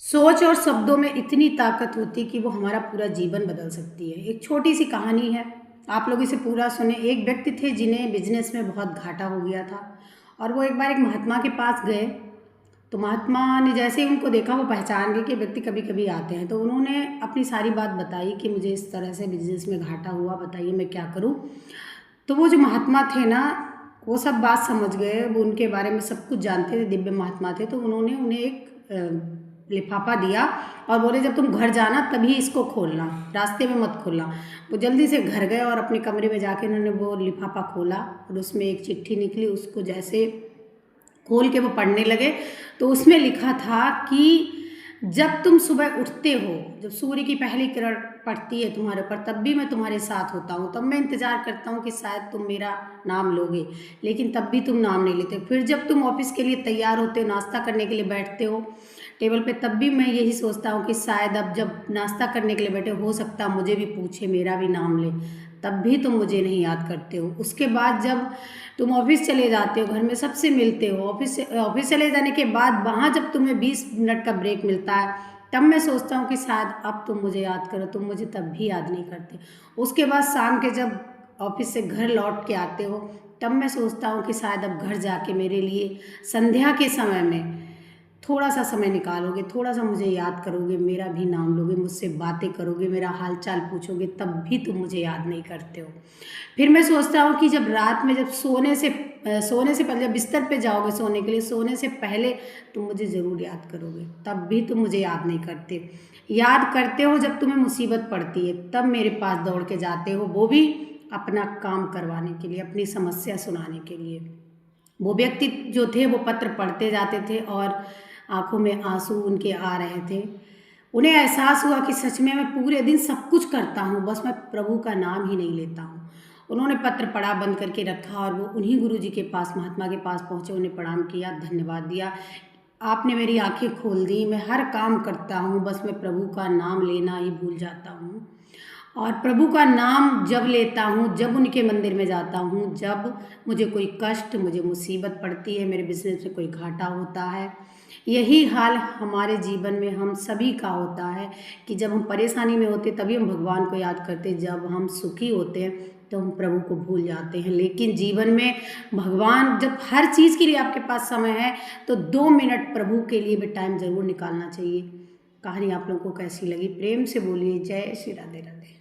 सोच और शब्दों में इतनी ताकत होती है कि वो हमारा पूरा जीवन बदल सकती है। एक छोटी सी कहानी है, आप लोग इसे पूरा सुने। एक व्यक्ति थे जिन्हें बिजनेस में बहुत घाटा हो गया था और वो एक बार एक महात्मा के पास गए। तो महात्मा ने जैसे ही उनको देखा वो पहचान गए कि व्यक्ति कभी कभी आते हैं। तो उन्होंने अपनी सारी बात बताई कि मुझे इस तरह से बिजनेस में घाटा हुआ, बताइए मैं क्या करूं। तो वो जो महात्मा थे ना, वो सब बात समझ गए, वो उनके बारे में सब कुछ जानते थे, दिव्य महात्मा थे। तो उन्होंने उन्हें एक लिफाफा दिया और बोले जब तुम घर जाना तभी इसको खोलना, रास्ते में मत खोलना। वो जल्दी से घर गए और अपने कमरे में जाके उन्होंने वो लिफाफा खोला और उसमें एक चिट्ठी निकली। उसको जैसे खोल के वो पढ़ने लगे तो उसमें लिखा था कि जब तुम सुबह उठते हो, जब सूर्य की पहली किरण पड़ती है तुम्हारे ऊपर, तब भी मैं तुम्हारे साथ होता हूँ। तब मैं इंतज़ार करता हूँ कि शायद तुम मेरा नाम लोगे, लेकिन तब भी तुम नाम नहीं लेते। फिर जब तुम ऑफिस के लिए तैयार होते हो, नाश्ता करने के लिए बैठते हो टेबल पे, तब भी मैं यही सोचता हूँ कि शायद अब जब नाश्ता करने के लिए बैठे, हो सकता मुझे भी पूछे, मेरा भी नाम ले, तब भी तुम मुझे नहीं याद करते हो। उसके बाद जब तुम ऑफिस चले जाते हो, घर में सबसे मिलते हो, ऑफिस चले जाने के बाद वहाँ जब तुम्हें 20 मिनट का ब्रेक मिलता है, तब मैं सोचता हूँ कि शायद अब तुम मुझे याद करो, तुम मुझे तब भी याद नहीं करते। उसके बाद शाम के जब ऑफिस से घर लौट के आते हो, तब मैं सोचता हूँ कि शायद अब घर जाके मेरे लिए संध्या के समय में थोड़ा सा समय निकालोगे, थोड़ा सा मुझे याद करोगे, मेरा भी नाम लोगे, मुझसे बातें करोगे, मेरा हाल चाल पूछोगे, तब भी तुम मुझे याद नहीं करते हो। फिर मैं सोचता हूँ कि जब रात में जब सोने से पहले जब बिस्तर पे जाओगे सोने के लिए, सोने से पहले तुम मुझे ज़रूर याद करोगे, तब भी तुम मुझे याद नहीं करते। याद करते हो जब तुम्हें मुसीबत पड़ती है, तब मेरे पास दौड़ के जाते हो, वो भी अपना काम करवाने के लिए, अपनी समस्या सुनाने के लिए। वो व्यक्ति जो थे वो पत्र पढ़ते जाते थे और आंखों में आंसू उनके आ रहे थे। उन्हें एहसास हुआ कि सच में मैं पूरे दिन सब कुछ करता हूँ, बस मैं प्रभु का नाम ही नहीं लेता हूँ। उन्होंने पत्र पढ़ा, बंद करके रखा और वो उन्हीं गुरु जी के पास, महात्मा के पास पहुँचे, उन्हें प्रणाम किया, धन्यवाद दिया। आपने मेरी आंखें खोल दी, मैं हर काम करता हूँ, बस मैं प्रभु का नाम लेना ही भूल जाता हूँ। और प्रभु का नाम जब लेता हूँ, जब उनके मंदिर में जाता हूँ, जब मुझे कोई कष्ट, मुझे मुसीबत पड़ती है, मेरे बिजनेस में कोई घाटा होता है, यही हाल हमारे जीवन में हम सभी का होता है कि जब हम परेशानी में होते तभी हम भगवान को याद करते, जब हम सुखी होते हैं तो हम प्रभु को भूल जाते हैं। लेकिन जीवन में भगवान, जब हर चीज़ के लिए आपके पास समय है तो 2 मिनट प्रभु के लिए भी टाइम ज़रूर निकालना चाहिए। कहानी आप लोगों को कैसी लगी, प्रेम से बोलिए जय श्री राधे राधे।